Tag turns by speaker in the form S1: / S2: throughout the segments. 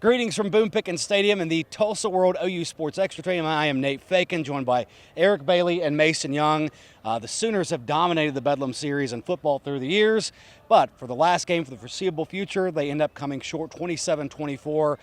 S1: Greetings from Boone Pickens Stadium in the Tulsa World OU Sports Extra Team. I am Nate Feken, joined by Eric Bailey and Mason Young. The Sooners have dominated the Bedlam series in football through the years, but for the last game for the foreseeable future, they end up coming short 27-24.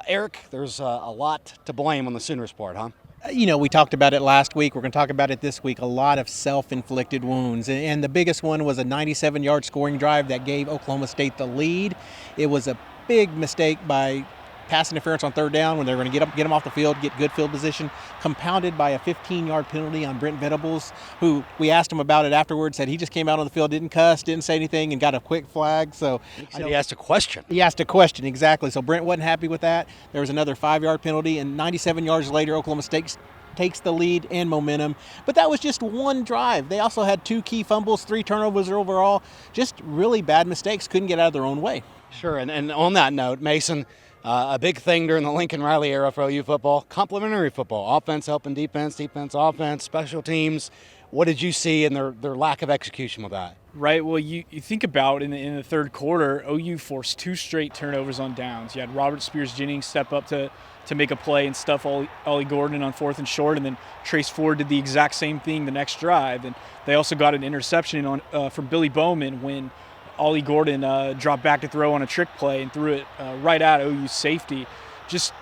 S1: Eric, there's a lot to blame on the Sooners' part, huh?
S2: You know, we talked about it last week. We're going to talk about it this week. A lot of self-inflicted wounds. And the biggest one was a 97-yard scoring drive that gave Oklahoma State the lead. It was a big mistake by pass interference on third down when they're going to get them off the field, get good field position, compounded by a 15-yard penalty on Brent Venables, who we asked him about it afterwards, said he just came out on the field, didn't cuss, didn't say anything, and got a quick flag. So
S1: he asked a question.
S2: He asked a question, exactly. So Brent wasn't happy with that. There was another 5-yard penalty, and 97 yards later, Oklahoma State takes the lead and momentum. But that was just one drive. They also had 2 key fumbles, 3 turnovers overall. Just really bad mistakes. Couldn't get out of their own way.
S1: Sure, and on that note, Mason, a big thing during the Lincoln Riley era for OU football, complementary football, offense helping defense, defense offense, special teams. What did you see in their lack of execution with that?
S3: Right. Well, you think about in the third quarter, OU forced 2 straight turnovers on downs. You had Robert Spears-Jennings step up to make a play and stuff Ollie Gordon on 4th and short, and then Trace Ford did the exact same thing the next drive. And they also got an interception from Billy Bowman when Ollie Gordon dropped back to throw on a trick play and threw it right at OU's safety. Just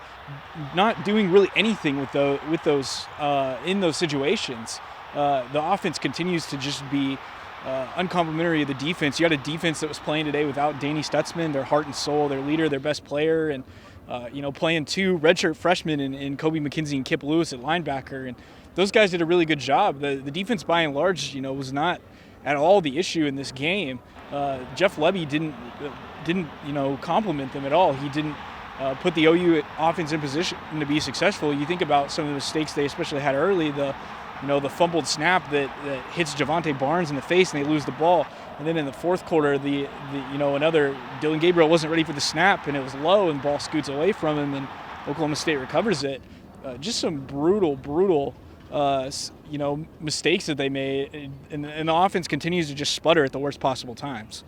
S3: not doing really anything with those in those situations. The offense continues to just be uncomplimentary of the defense. You had a defense that was playing today without Danny Stutzman, their heart and soul, their leader, their best player, and playing 2 redshirt freshmen in Kobe McKenzie and Kip Lewis at linebacker. And those guys did a really good job. The defense, by and large, was not at all the issue in this game. Jeff Lebby didn't compliment them at all. He didn't put the OU offense in position to be successful. You think about some of the mistakes they especially had early, the fumbled snap that hits Javante Barnes in the face and they lose the ball. And then in the fourth quarter, another Dylan Gabriel wasn't ready for the snap and it was low and ball scoots away from him and Oklahoma State recovers it. Just some brutal mistakes that they made, and the offense continues to just sputter at the worst possible times.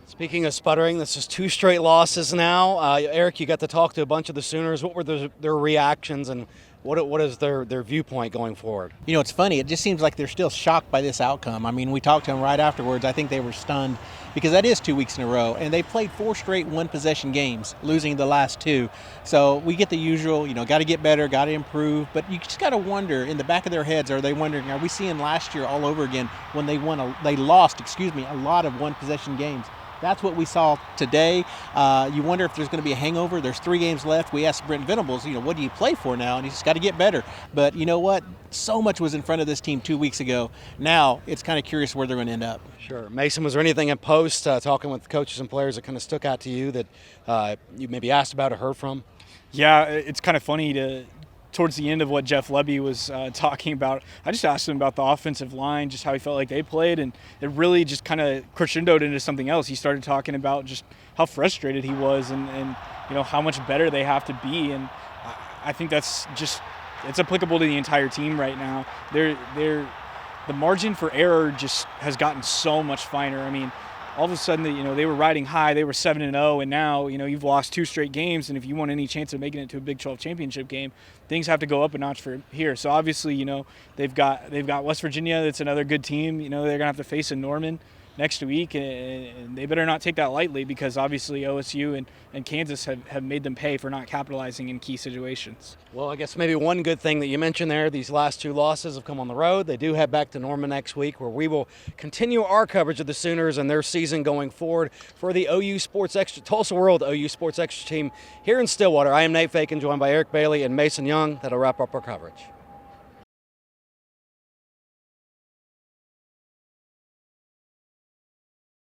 S1: Speaking of sputtering, this is 2 straight losses now. Eric, you got to talk to a bunch of the Sooners. What were their reactions, and what is their viewpoint going forward?
S2: You know, it's funny. It just seems like they're still shocked by this outcome. I mean, we talked to them right afterwards. I think they were stunned because that is 2 weeks in a row, and they played 4 straight one-possession games, losing the last 2. So we get the usual, got to get better, got to improve. But you just got to wonder, in the back of their heads, are they wondering, are we seeing last year all over again when they lost a lot of one-possession games? That's what we saw today. You wonder if there's going to be a hangover. There's 3 games left. We asked Brent Venables, what do you play for now? And he's got to get better. But you know what? So much was in front of this team 2 weeks ago. Now it's kind of curious where they're going to end up.
S1: Sure. Mason, was there anything in post, talking with coaches and players that kind of stuck out to you that you maybe asked about or heard from?
S3: Yeah, it's kind of funny towards the end of what Jeff Lebby was talking about, I just asked him about the offensive line, just how he felt like they played, and it really just kind of crescendoed into something else. He started talking about just how frustrated he was and how much better they have to be, and I think it's applicable to the entire team right now. The margin for error just has gotten so much finer. I mean, all of a sudden, they were riding high. They were 7-0, and now, you've lost 2 straight games. And if you want any chance of making it to a Big 12 championship game, things have to go up a notch for here. So obviously, they've got West Virginia. That's another good team. They're gonna have to face a Norman next week, and they better not take that lightly because obviously OSU and Kansas have made them pay for not capitalizing in key situations.
S1: Well, I guess maybe one good thing that you mentioned there, these last 2 losses have come on the road. They do head back to Norman next week, where we will continue our coverage of the Sooners and their season going forward for the Tulsa World OU Sports Extra team here in Stillwater. I am Nate Feken, joined by Eric Bailey and Mason Young. That'll wrap up our coverage.